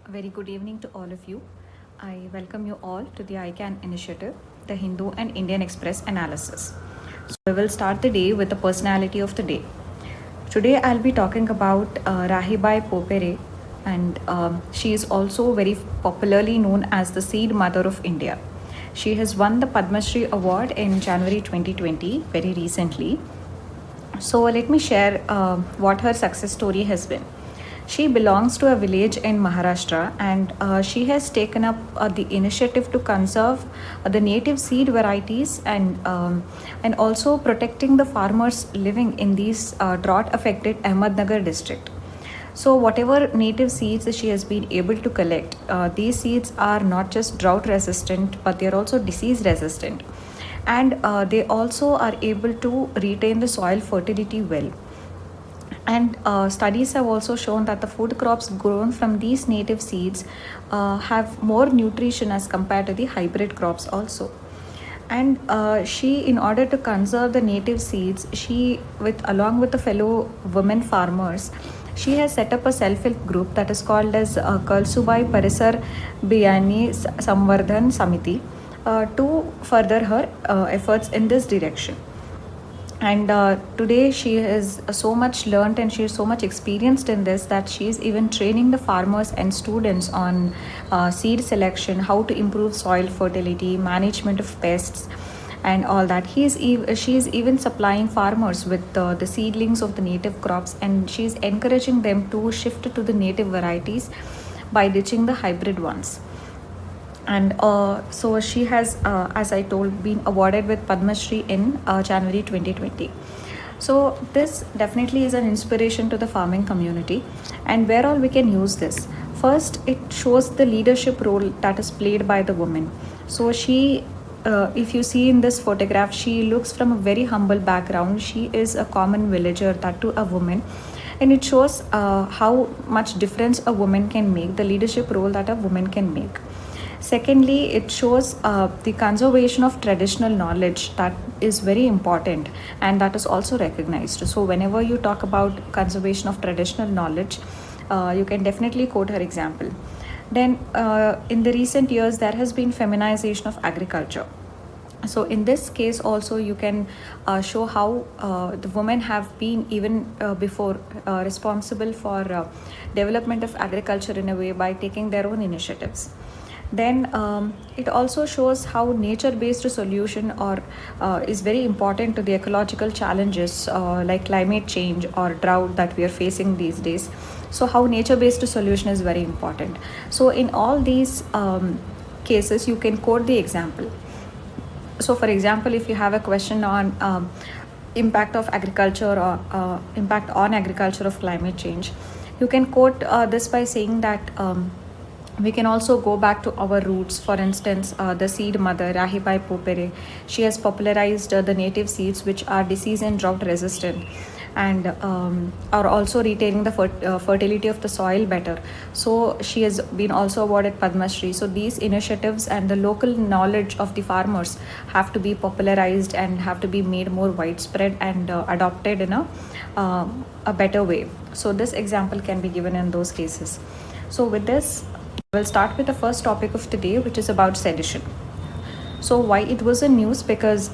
A very good evening to all of you. I welcome you all to the ICANN initiative, the Hindu and Indian Express analysis. So, we will start the day with the personality of the day. Today, I'll be talking about Rahibai Popere, and she is also very popularly known as the Seed Mother of India. She has won the Padma Shri Award in January 2020, very recently. So, let me share what her success story has been. She belongs to a village in Maharashtra, and she has taken up the initiative to conserve the native seed varieties and also protecting the farmers living in these drought affected Ahmednagar district. So, whatever native seeds she has been able to collect, these seeds are not just drought resistant but they are also disease resistant. And they also are able to retain the soil fertility well. And studies have also shown that the food crops grown from these native seeds have more nutrition as compared to the hybrid crops also. And she, in order to conserve the native seeds, she, with along with the fellow women farmers, she has set up a self-help group that is called as Kalsubai Parisar Biyani Samvardhan Samiti to further her efforts in this direction. And today she is so much learned and she is so much experienced in this that she is even training the farmers and students on seed selection, how to improve soil fertility, management of pests, and all that. She is even supplying farmers with the seedlings of the native crops, and she is encouraging them to shift to the native varieties by ditching the hybrid ones. And so she has, as I told, been awarded with Padma Shri in January 2020. So this definitely is an inspiration to the farming community, and where all we can use this. First, it shows the leadership role that is played by the woman. So she, if you see in this photograph, she looks from a very humble background. She is a common villager, that too a woman, and it shows how much difference a woman can make, the leadership role that a woman can make. Secondly, it shows the conservation of traditional knowledge that is very important and that is also recognized. So, whenever you talk about conservation of traditional knowledge, you can definitely quote her example. Then, in the recent years, there has been feminization of agriculture. So in this case also you can show how the women have been even before responsible for development of agriculture in a way by taking their own initiatives. Then it also shows how nature-based solution or is very important to the ecological challenges like climate change or drought that we are facing these days. So how nature-based solution is very important. So in all these cases you can quote the example. So for example, if you have a question on impact of agriculture or impact on agriculture of climate change, you can quote this by saying that we can also go back to our roots. For instance, the seed mother Rahibai Popere, she has popularized the native seeds which are disease and drought resistant and are also retaining the fertility of the soil better. So she has been also awarded Padma Shri. So these initiatives and the local knowledge of the farmers have to be popularized and have to be made more widespread and adopted in a better way. So this example can be given in those cases. So with this, we'll start with the first topic of the day, which is about sedition. So why it was a news? Because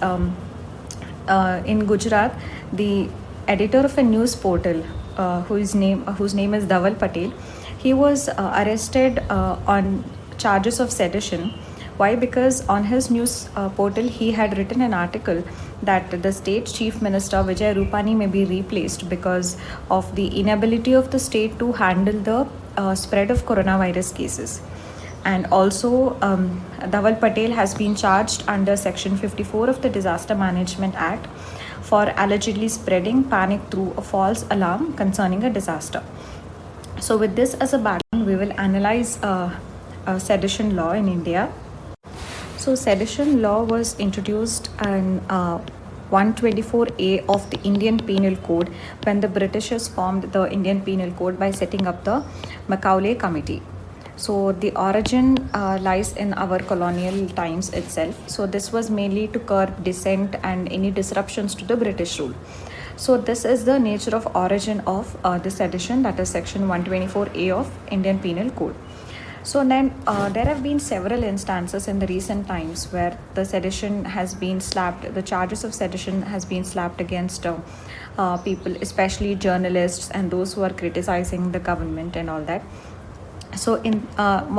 in Gujarat, the editor of a news portal, whose name is Dhaval Patel, he was arrested on charges of sedition. Why? Because on his news portal he had written an article that the state chief minister Vijay Rupani may be replaced because of the inability of the state to handle the spread of coronavirus cases. And also, Dhaval Patel has been charged under Section 54 of the Disaster Management Act for allegedly spreading panic through a false alarm concerning a disaster. So, with this as a background, we will analyze sedition law in India. So, sedition law was introduced in 124A of the Indian Penal Code when the Britishers formed the Indian Penal Code by setting up the Macaulay Committee. So the origin lies in our colonial times itself. So this was mainly to curb dissent and any disruptions to the British rule. So this is the nature of origin of the sedition, that is section 124A of Indian Penal Code. So then there have been several instances in the recent times where the sedition has been slapped, the charges of sedition has been slapped against people, especially journalists and those who are criticizing the government and all that. So in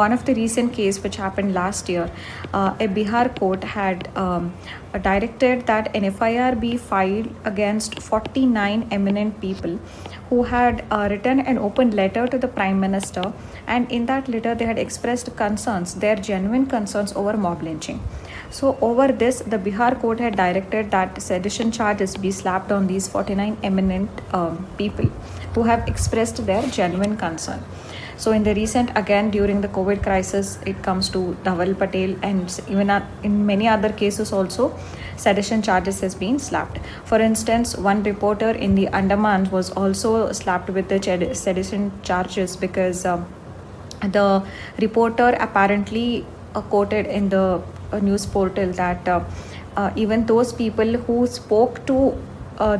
one of the recent case which happened last year, a Bihar court had directed that an FIR be filed against 49 eminent people who had written an open letter to the Prime Minister, and in that letter they had expressed concerns, their genuine concerns over mob lynching. So over this, the Bihar court had directed that sedition charges be slapped on these 49 eminent people who have expressed their genuine concern. So in the recent, again during the COVID crisis, it comes to Dhaval Patel, and even in many other cases also, sedition charges has been slapped. For instance, one reporter in the Andaman was also slapped with the sedition charges because the reporter apparently quoted in the news portal that even those people who spoke to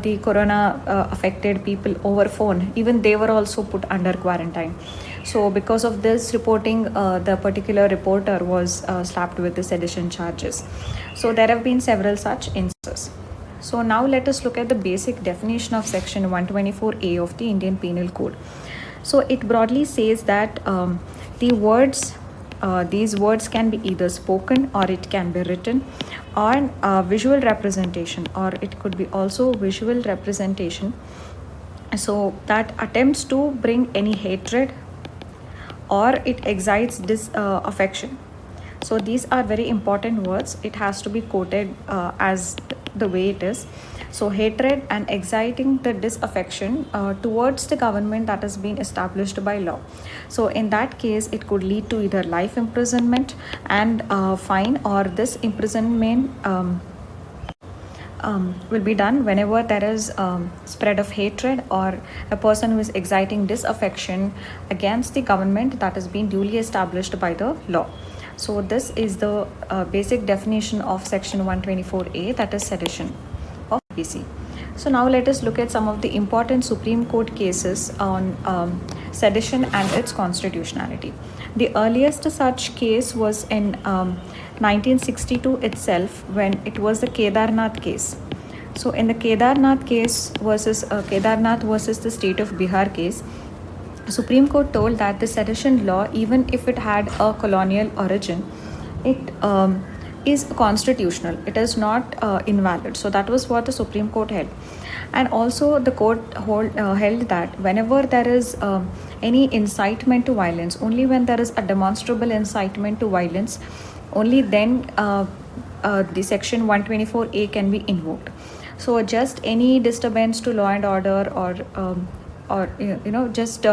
the corona affected people over phone, even they were also put under quarantine. So because of this reporting, the particular reporter was slapped with the sedition charges. So there have been several such instances. So now let us look at the basic definition of section 124A of the Indian Penal Code. So it broadly says that these words can be either spoken or it can be written on visual representation, or it could be also visual representation, so that attempts to bring any hatred or it excites disaffection. So these are very important words. It has to be quoted as the way it is. So hatred and exciting the disaffection towards the government that has been established by law. So in that case, it could lead to either life imprisonment and fine, or this imprisonment will be done whenever there is spread of hatred or a person who is exciting disaffection against the government that has been duly established by the law. So this is the basic definition of section 124A, that is sedition of IPC. So now let us look at some of the important Supreme Court cases on sedition and its constitutionality. The earliest such case was in 1962 itself, when it was the Kedarnath case. So in the Kedarnath case versus Kedarnath versus the state of Bihar case, Supreme Court told that the sedition law, even if it had a colonial origin, it is constitutional. It is not invalid. So that was what the Supreme Court held. And also the court held that whenever there is any incitement to violence, only when there is a demonstrable incitement to violence, only then the section 124A can be invoked. So just any disturbance to law and order, or just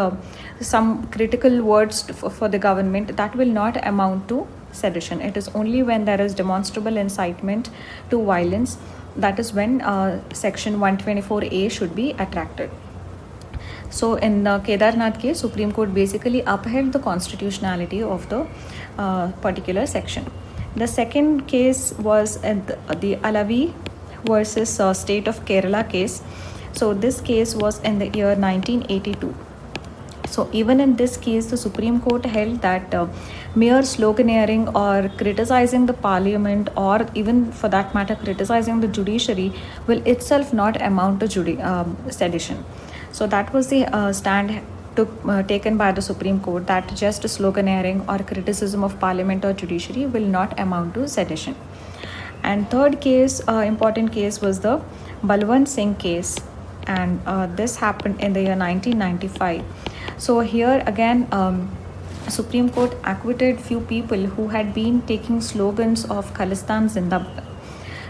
some critical words for the government, that will not amount to sedition. It is only when there is demonstrable incitement to violence, that is when section 124A should be attracted. So in the Kedarnath case, Supreme Court basically upheld the constitutionality of the particular section. The second case was the Alavi versus state of Kerala case. So this case was in the year 1982. So even in this case, the Supreme Court held that mere sloganeering or criticizing the parliament, or even for that matter criticizing the judiciary, will itself not amount to sedition. So that was the stand taken by the Supreme Court, that just sloganeering or criticism of parliament or judiciary will not amount to sedition. And third case, important case, was the Balwant Singh case, and this happened in the year 1995. So here again, Supreme Court acquitted few people who had been taking slogans of Khalistan Zindabad.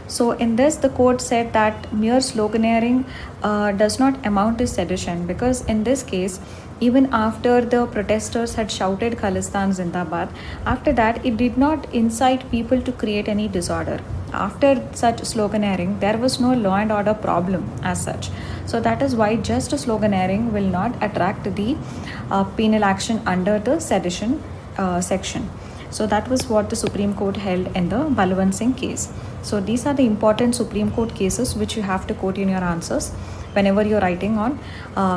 So in this, the court said that mere sloganeering does not amount to sedition, because in this case, even after the protesters had shouted Khalistan Zindabad, after that it did not incite people to create any disorder. After such sloganeering, there was no law and order problem as such. So that is why just sloganeering will not attract the penal action under the sedition section. So that was what the Supreme Court held in the Balwant Singh case. So these are the important Supreme Court cases which you have to quote in your answers. whenever you're writing on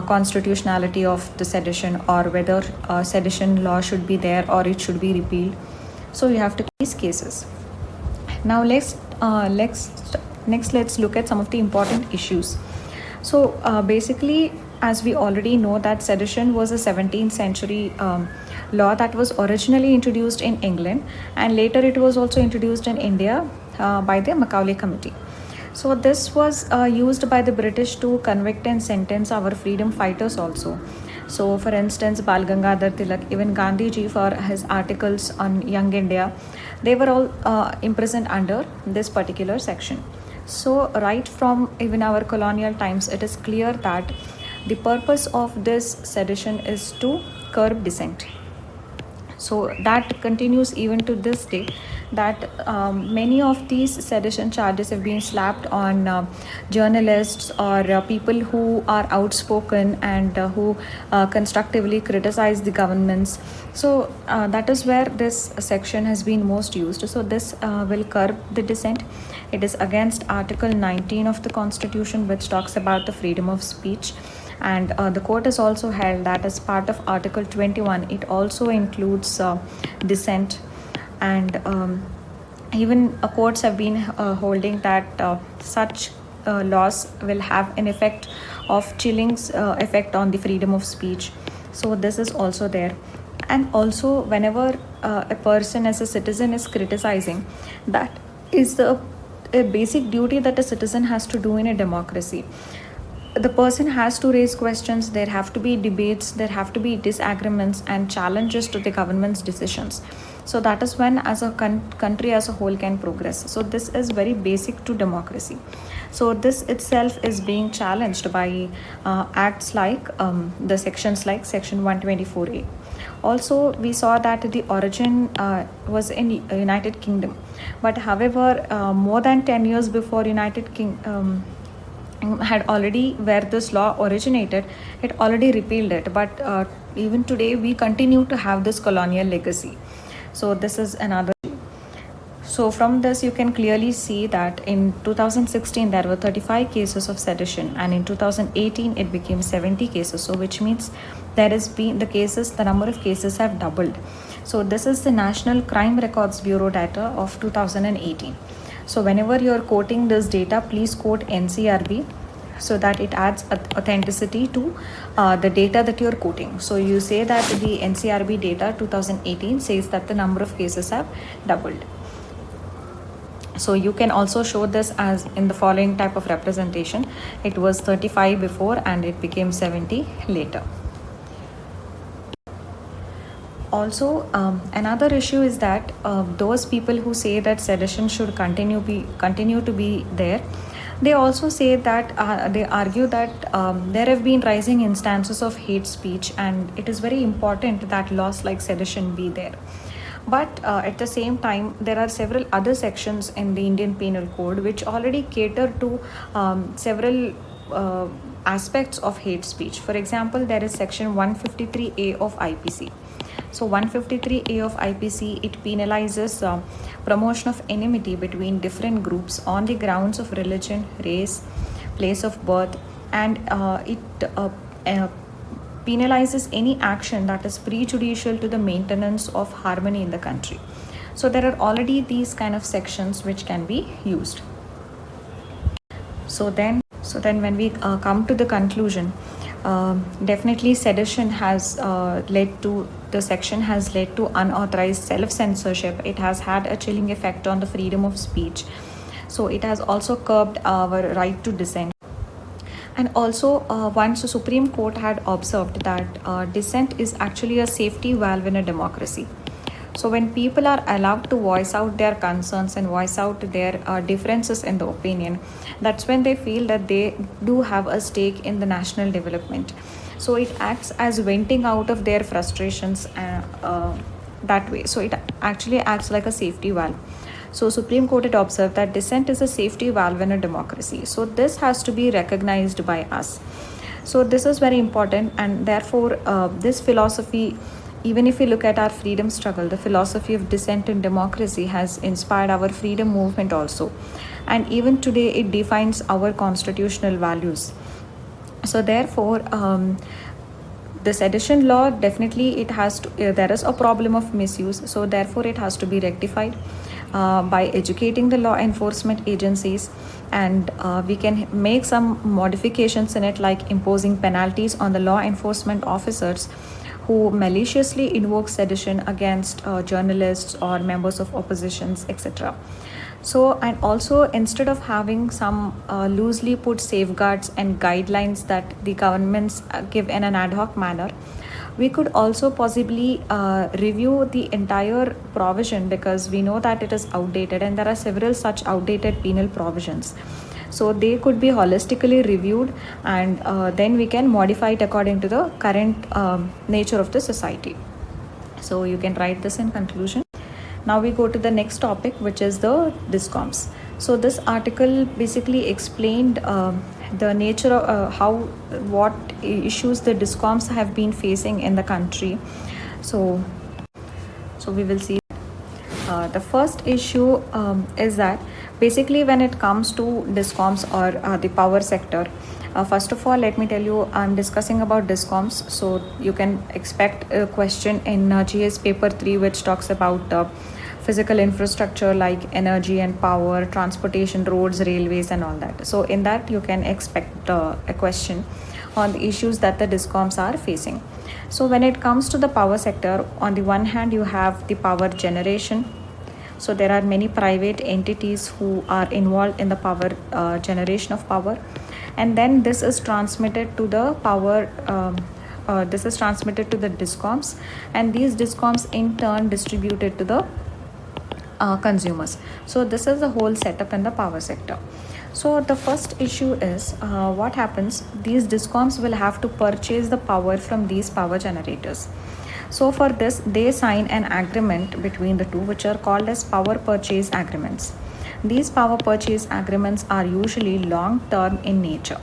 constitutionality of the sedition, or whether sedition law should be there or it should be repealed. So you have to these cases. Now next let's look at some of the important issues. So basically, as we already know, that sedition was a 17th century law that was originally introduced in England, and later it was also introduced in India by the Macaulay Committee. So this was used by the British to convict and sentence our freedom fighters also. So for instance, Bal Gangadhar Tilak, even Gandhi ji, for his articles on Young India, they were all imprisoned under this particular section. So right from even our colonial times, it is clear that the purpose of this sedition is to curb dissent. So that continues even to this day, that many of these sedition charges have been slapped on journalists or people who are outspoken and who constructively criticize the governments. So that is where this section has been most used. So this will curb the dissent. It is against Article 19 of the Constitution, which talks about the freedom of speech. And the court has also held that as part of Article 21, it also includes dissent. And even courts have been holding that such laws will have an effect of chilling effect on the freedom of speech. So this is also there. And also, whenever a person as a citizen is criticizing, that is a basic duty that a citizen has to do in a democracy. The person has to raise questions, there have to be debates, there have to be disagreements and challenges to the government's decisions. So that is when as a country as a whole can progress. So this is very basic to democracy. So this itself is being challenged by acts like the sections like section 124A. Also, we saw that the origin was in United Kingdom, but however more than 10 years before United Kingdom had already, where this law originated, it already repealed it. But even today we continue to have this colonial legacy. So this is another. So from this you can clearly see that in 2016 there were 35 cases of sedition, and in 2018 it became 70 cases. So which means there has been the number of cases have doubled. So this is the National Crime Records Bureau data of 2018. So whenever you are quoting this data, please quote NCRB, so that it adds authenticity to the data that you are quoting. So you say that the NCRB data 2018 says that the number of cases have doubled. So you can also show this as in the following type of representation. It was 35 before and it became 70 later. Also, another issue is that those people who say that sedition should continue to be there, they also say that they argue that there have been rising instances of hate speech, and it is very important that laws like sedition be there. But at the same time, there are several other sections in the Indian Penal Code which already cater to several aspects of hate speech. For example, there is section 153A of IPC. So 153A of IPC, it penalizes promotion of enmity between different groups on the grounds of religion, race, place of birth, and it penalizes any action that is prejudicial to the maintenance of harmony in the country. So there are already these kind of sections which can be used. So then when we come to the conclusion, definitely sedition has the section has led to unauthorized self-censorship. It has had a chilling effect on the freedom of speech. So it has also curbed our right to dissent. And also once the Supreme Court had observed that dissent is actually a safety valve in a democracy. So when people are allowed to voice out their concerns and voice out their differences in the opinion, that's when they feel that they do have a stake in the national development. So it acts as venting out of their frustrations that way. So it actually acts like a safety valve. So Supreme Court had observed that dissent is a safety valve in a democracy. So this has to be recognized by us. So this is very important, and therefore this philosophy, even if we look at our freedom struggle, the philosophy of dissent in democracy has inspired our freedom movement also. And even today, it defines our constitutional values. So therefore, the sedition law, definitely it has to, there is a problem of misuse, so therefore it has to be rectified by educating the law enforcement agencies, and we can make some modifications in it, like imposing penalties on the law enforcement officers who maliciously invoke sedition against journalists or members of oppositions, etc. So, and also instead of having some loosely put safeguards and guidelines that the governments give in an ad hoc manner, we could also possibly review the entire provision, because we know that it is outdated and there are several such outdated penal provisions. So they could be holistically reviewed, and then we can modify it according to the current nature of the society. So you can write this in conclusion. Now we go to the next topic, which is the DISCOMs. So this article basically explained the nature of what issues the DISCOMs have been facing in the country. So we will see. The first issue is that basically when it comes to DISCOMs or the power sector, first of all, let me tell you, I'm discussing about DISCOMs. So you can expect a question in GS paper 3, which talks about physical infrastructure like energy and power, transportation, roads, railways, and all that. So in that, you can expect a question on the issues that the DISCOMs are facing. So when it comes to the power sector, on the one hand, you have the power generation. So there are many private entities who are involved in the power generation of power, and then this is transmitted to the power. This is transmitted to the DISCOMs, and these DISCOMs in turn distributed to the consumers. So this is the whole setup in the power sector. So the first issue is what happens, these DISCOMs will have to purchase the power from these power generators. So for this, they sign an agreement between the two, which are called as power purchase agreements. These power purchase agreements are usually long term in nature.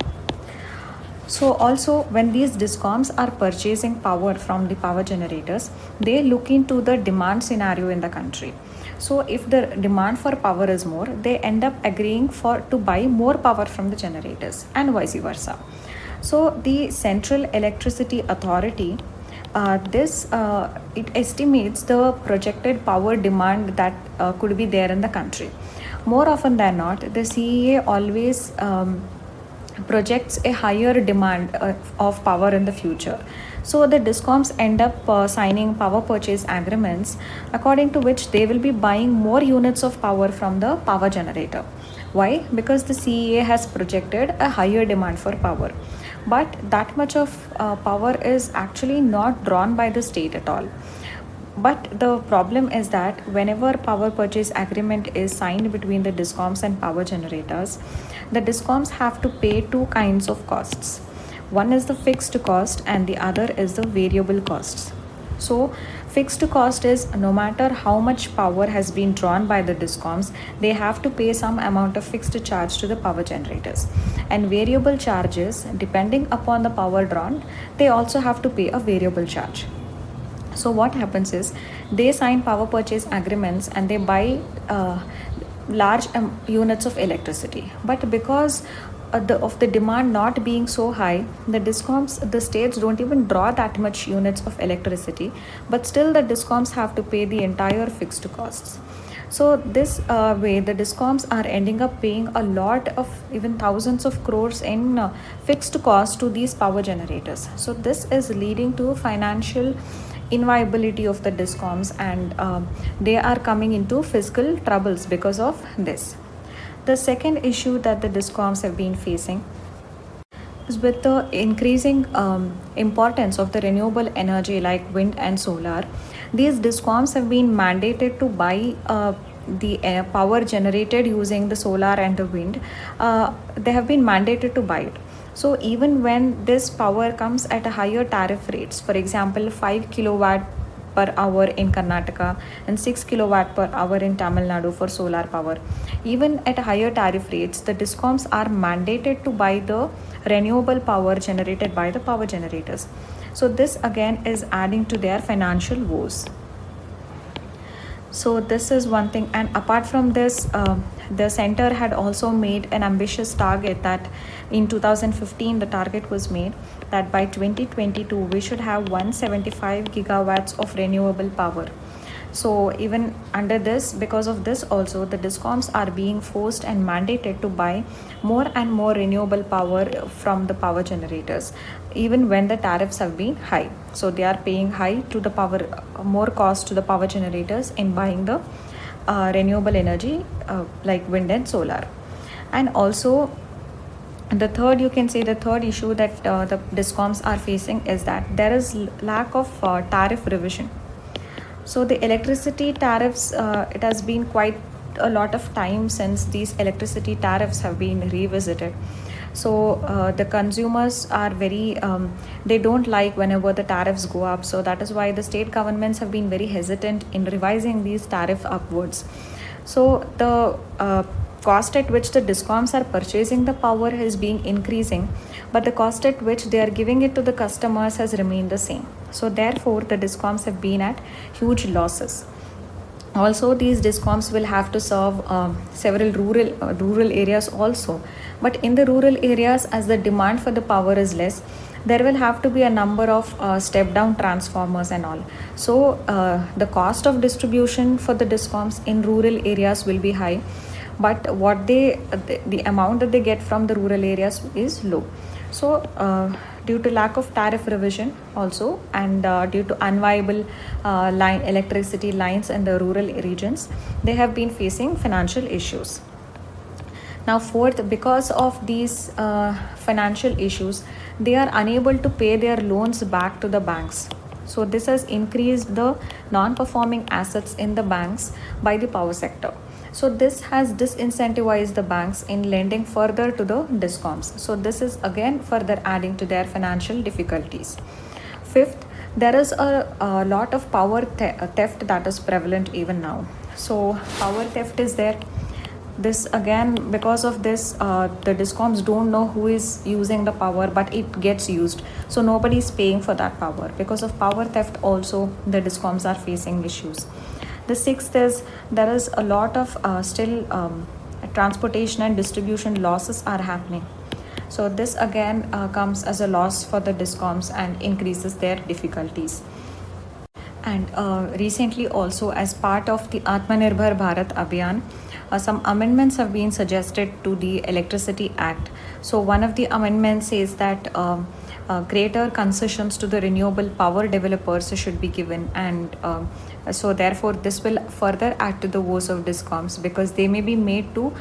So also when these DISCOMs are purchasing power from the power generators, they look into the demand scenario in the country. So if the demand for power is more, they end up agreeing to buy more power from the generators, and vice versa. So the Central Electricity Authority, it estimates the projected power demand that could be there in the country. More often than not, the CEA always projects a higher demand of power in the future. So the DISCOMs end up signing power purchase agreements, according to which they will be buying more units of power from the power generator. Why? Because the CEA has projected a higher demand for power. But that much of power is actually not drawn by the state at all. But the problem is that whenever power purchase agreement is signed between the DISCOMs and power generators, the DISCOMs have to pay two kinds of costs. One is the fixed cost and the other is the variable costs. So fixed cost is no matter how much power has been drawn by the DISCOMs, they have to pay some amount of fixed charge to the power generators. And variable charges, depending upon the power drawn, they also have to pay a variable charge. So what happens is they sign power purchase agreements and they buy large units of electricity. But because of the demand not being so high, the states don't even draw that much units of electricity, but still the DISCOMs have to pay the entire fixed costs. So this way, the DISCOMs are ending up paying a lot of, even thousands of crores in fixed costs to these power generators. So this is leading to financial inviability of the DISCOMs, and they are coming into fiscal troubles because of this. The second issue that the DISCOMs have been facing is with the increasing importance of the renewable energy like wind and solar. These DISCOMs have been mandated to buy the power generated using the solar and the wind. They have been mandated to buy it. So even when this power comes at a higher tariff rates, for example, 5 kilowatt per hour in Karnataka and 6 kilowatt per hour in Tamil Nadu for solar power, even at higher tariff rates, the DISCOMs are mandated to buy the renewable power generated by the power generators. So this again is adding to their financial woes. So this is one thing, and apart from this, the center had also made an ambitious target that in 2015 the target was made that by 2022 we should have 175 gigawatts of renewable power. So even under this, because of this also, the discoms are being forced and mandated to buy more and more renewable power from the power generators, even when the tariffs have been high. So they are paying high to the power, more cost to the power generators in buying the renewable energy like wind and solar. And also the third, you can say the third issue that the discoms are facing is that there is lack of tariff revision. So the electricity tariffs, it has been quite a lot of time since these electricity tariffs have been revisited. So the consumers are very, they don't like whenever the tariffs go up. So that is why the state governments have been very hesitant in revising these tariff upwards. So the cost at which the discoms are purchasing the power is being increasing, but the cost at which they are giving it to the customers has remained the same. So therefore the discoms have been at huge losses. Also these discoms will have to serve several rural areas also, but in the rural areas, as the demand for the power is less, there will have to be a number of step down transformers and all. So the cost of distribution for the discoms in rural areas will be high, but what the amount that they get from the rural areas is low. So due to lack of tariff revision also, and due to unviable electricity lines in the rural regions, they have been facing financial issues. Now fourth, because of these financial issues, they are unable to pay their loans back to the banks. So this has increased the non-performing assets in the banks by the power sector. So this has disincentivized the banks in lending further to the discoms. So this is again further adding to their financial difficulties. Fifth, there is a lot of power theft that is prevalent even now. So power theft is there. This again, because of this, the discoms don't know who is using the power, but it gets used. So nobody is paying for that power. Because of power theft also, the discoms are facing issues. The sixth is there is a lot of still transportation and distribution losses are happening. So this again comes as a loss for the discoms and increases their difficulties. And recently also, as part of the Atmanirbhar Bharat Abhiyan, some amendments have been suggested to the Electricity Act. So one of the amendments says that greater concessions to the renewable power developers should be given, and so therefore this will further add to the woes of discoms, because they may be made to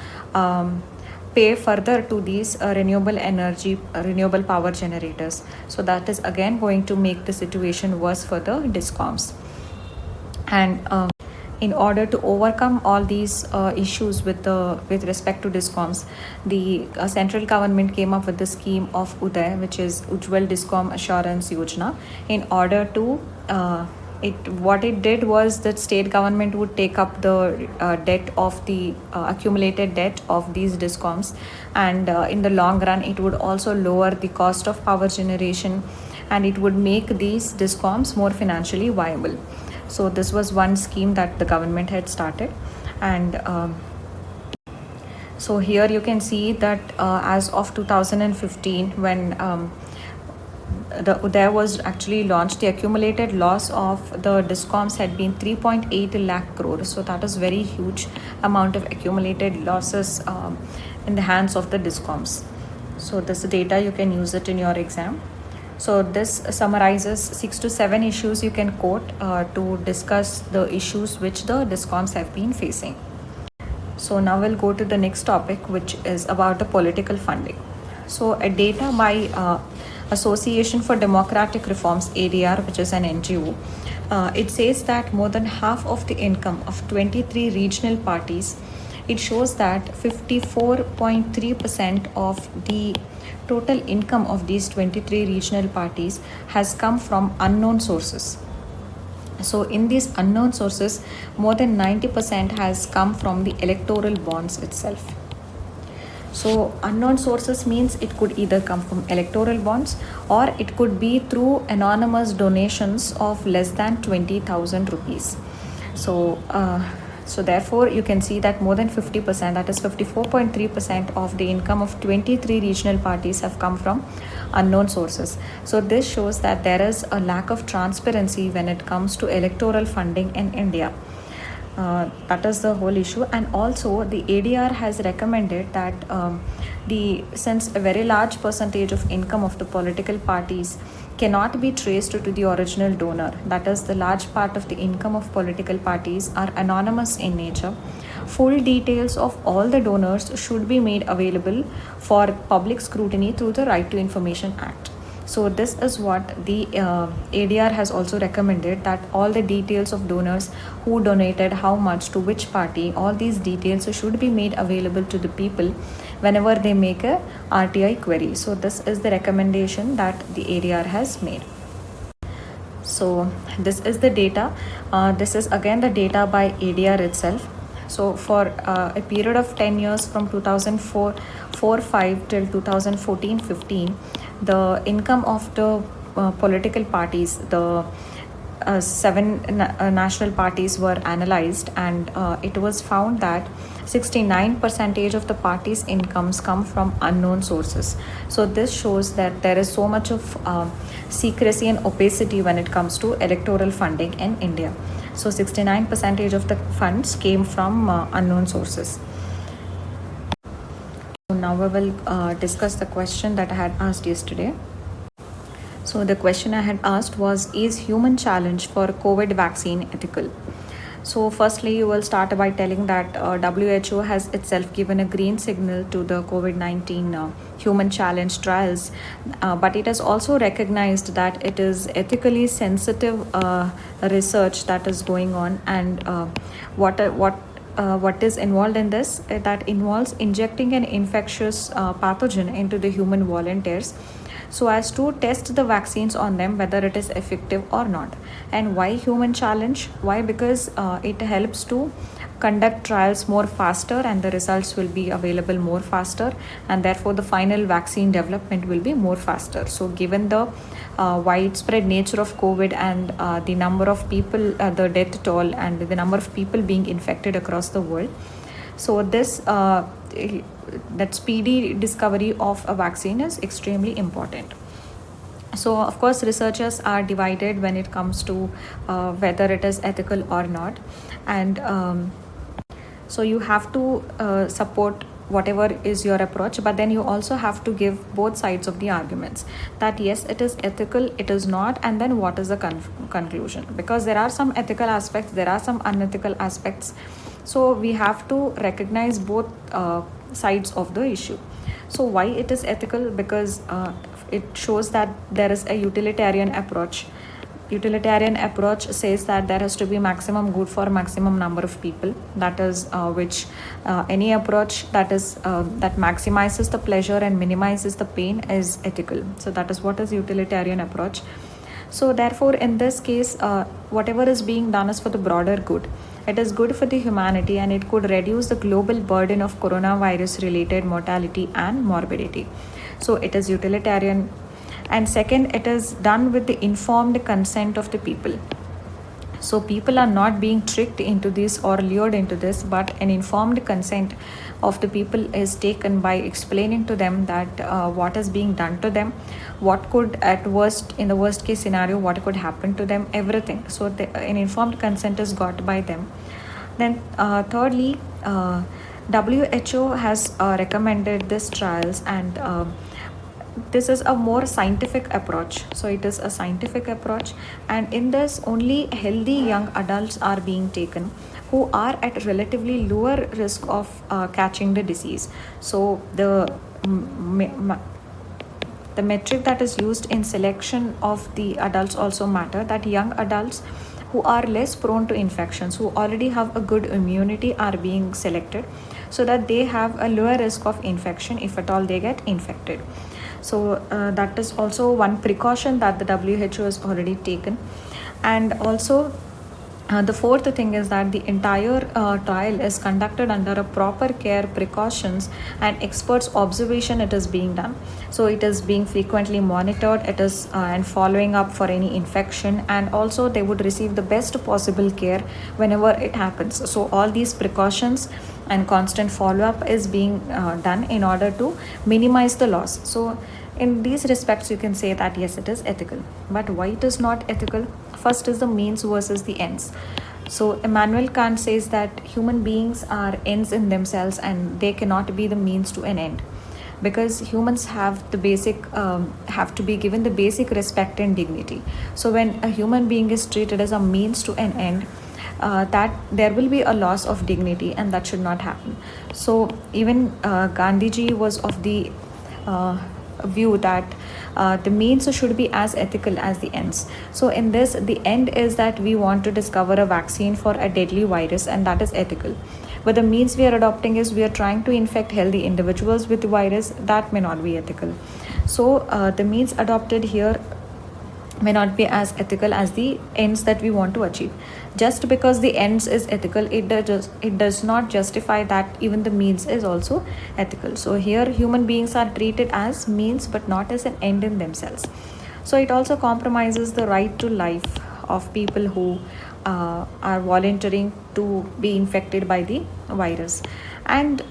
pay further to these renewable power generators. So that is again going to make the situation worse for the discoms. And in order to overcome all these issues with respect to discoms, the central government came up with the scheme of UDAY, which is Ujjwal Discom Assurance Yojana. In order to what it did was that state government would take up the debt of the accumulated debt of these discoms, and in the long run it would also lower the cost of power generation, and it would make these discoms more financially viable. So this was one scheme that the government had started. And so here you can see that as of 2015, when the UDAY was actually launched, the accumulated loss of the discoms had been 3.8 lakh crore. So that is very huge amount of accumulated losses in the hands of the discoms. So this data, you can use it in your exam. So this summarizes 6 to 7 issues you can quote to discuss the issues which the discoms have been facing. So now we'll go to the next topic, which is about the political funding. So a data by Association for Democratic Reforms, ADR, which is an NGO, it says that more than half of the income of 23 regional parties, it shows that 54.3% of the total income of these 23 regional parties has come from unknown sources. So in these unknown sources, more than 90% has come from the electoral bonds itself. So unknown sources means it could either come from electoral bonds, or it could be through anonymous donations of less than 20,000 rupees. So So therefore, you can see that more than 50%, that is 54.3% of the income of 23 regional parties have come from unknown sources. So this shows that there is a lack of transparency when it comes to electoral funding in India. That is the whole issue. And also the ADR has recommended that since a very large percentage of income of the political parties cannot be traced to the original donor, that is, the large part of the income of political parties are anonymous in nature, full details of all the donors should be made available for public scrutiny through the Right to Information Act. So this is what the ADR has also recommended, that all the details of donors, who donated how much to which party, all these details should be made available to the people whenever they make a RTI query. So this is the recommendation that the ADR has made. So this is the data. This is again the data by ADR itself. So for a period of 10 years from 2004-5 till 2014-15, the income of the political parties, the seven national parties were analyzed, and it was found that 69% of the parties' incomes come from unknown sources. So this shows that there is so much of secrecy and opacity when it comes to electoral funding in India. So 69% of the funds came from unknown sources. So now we will discuss the question that I had asked yesterday. So the question I had asked was, is human challenge for COVID vaccine ethical? So firstly, you will start by telling that WHO has itself given a green signal to the COVID-19 human challenge trials, but it has also recognized that it is ethically sensitive research that is going on, and what is involved in this, that involves injecting an infectious pathogen into the human volunteers so as to test the vaccines on them whether it is effective or not. And why human challenge? Why? Because it helps to conduct trials more faster, and the results will be available more faster, and therefore the final vaccine development will be more faster. So given the widespread nature of COVID and the number of people, the death toll and the number of people being infected across the world, so this that speedy discovery of a vaccine is extremely important. So of course researchers are divided when it comes to whether it is ethical or not, and so you have to support whatever is your approach, but then you also have to give both sides of the arguments, that yes, it is ethical, it is not, and then what is the conclusion, because there are some ethical aspects, there are some unethical aspects. So we have to recognize both sides of the issue. So why it is ethical? Because it shows that there is a utilitarian approach. Utilitarian approach says that there has to be maximum good for maximum number of people. That is any approach that is that maximizes the pleasure and minimizes the pain is ethical. So that is what is utilitarian approach. So therefore, in this case, whatever is being done is for the broader good. It is good for the humanity, and it could reduce the global burden of coronavirus related mortality and morbidity. So it is utilitarian. And second, it is done with the informed consent of the people. So people are not being tricked into this or lured into this, but an informed consent of the people is taken by explaining to them that what is being done to them, what could in the worst case scenario, what could happen to them, everything. So an informed consent is got by them. Then thirdly, WHO has recommended these trials, and this is a more scientific approach. So it is a scientific approach, and in this only healthy young adults are being taken who are at relatively lower risk of catching the disease. So the metric that is used in selection of the adults also matter, that young adults who are less prone to infections, who already have a good immunity, are being selected so that they have a lower risk of infection if at all they get infected. So that is also one precaution that the WHO has already taken. And also The fourth thing is that the entire trial is conducted under a proper care, precautions, and experts' observation. It is being done, so it is being frequently monitored. It is and following up for any infection, and also they would receive the best possible care whenever it happens. So all these precautions and constant follow-up is being done in order to minimize the loss. So in these respects, you can say that yes, it is ethical. But why it is not ethical? First is the means versus the ends. So Immanuel Kant says that human beings are ends in themselves and they cannot be the means to an end, because humans have the basic have to be given the basic respect and dignity. So when a human being is treated as a means to an end, that there will be a loss of dignity, and that should not happen. So even Gandhiji was of the view that the means should be as ethical as the ends. So in this, the end is that we want to discover a vaccine for a deadly virus, and that is ethical. But the means we are adopting is we are trying to infect healthy individuals with the virus. That may not be ethical. So the means adopted here may not be as ethical as the ends that we want to achieve. Just because the ends is ethical, it does not justify that even the means is also ethical. So here human beings are treated as means but not as an end in themselves. So it also compromises the right to life of people who are volunteering to be infected by the virus. And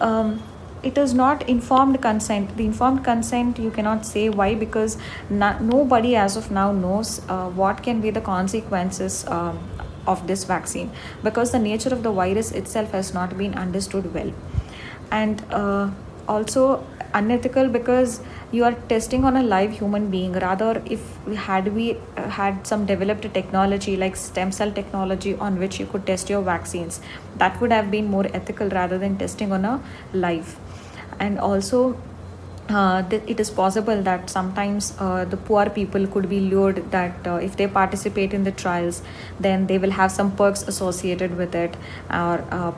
it is not informed consent. The informed consent, you cannot say. Why? Because nobody as of now knows what can be the consequences of this vaccine, because the nature of the virus itself has not been understood well. And also unethical because you are testing on a live human being. Rather, if we had some developed technology like stem cell technology on which you could test your vaccines, that would have been more ethical rather than testing on a live. And also it is possible that sometimes the poor people could be lured that if they participate in the trials, then they will have some perks associated with it, or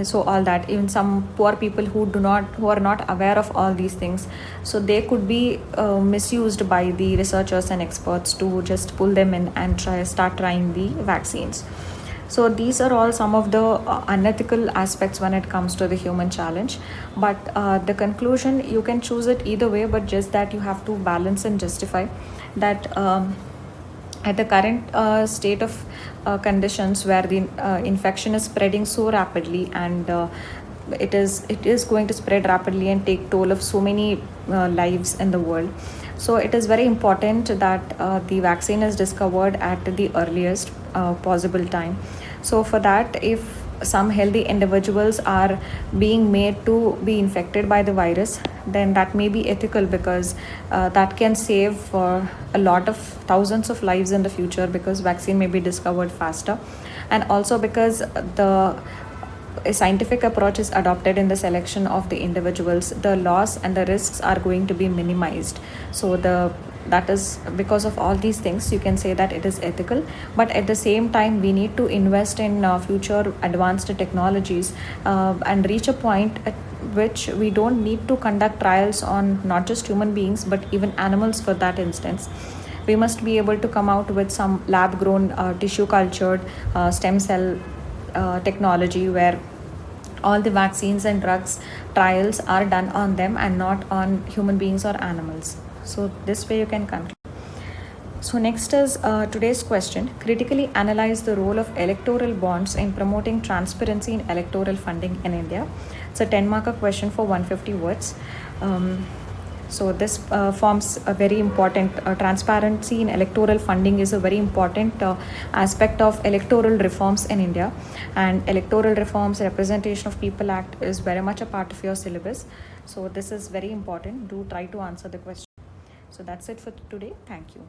so all that. Even some poor people who are not aware of all these things, so they could be misused by the researchers and experts to just pull them in and start trying the vaccines. So these are all some of the unethical aspects when it comes to the human challenge. But the conclusion, you can choose it either way, but just that you have to balance and justify that at the current state of conditions where the infection is spreading so rapidly, and it is going to spread rapidly and take toll of so many lives in the world. So it is very important that the vaccine is discovered at the earliest possible time. So for that, if some healthy individuals are being made to be infected by the virus, then that may be ethical, because that can save a lot of thousands of lives in the future, because vaccine may be discovered faster, and also because the a scientific approach is adopted in the selection of the individuals, the loss and the risks are going to be minimized. So that is because of all these things, you can say that it is ethical. But at the same time, we need to invest in future advanced technologies and reach a point at which we don't need to conduct trials on not just human beings but even animals. For that instance, we must be able to come out with some lab grown tissue cultured stem cell technology, where all the vaccines and drugs trials are done on them and not on human beings or animals. So this way you can conclude. So next is today's question: critically analyze the role of electoral bonds in promoting transparency in electoral funding in India. It's a 10-marker question for 150 words. So this forms a very important transparency in electoral funding is a very important aspect of electoral reforms in India. And electoral reforms, Representation of People Act is very much a part of your syllabus. So this is very important. Do try to answer the question. So that's it for today. Thank you.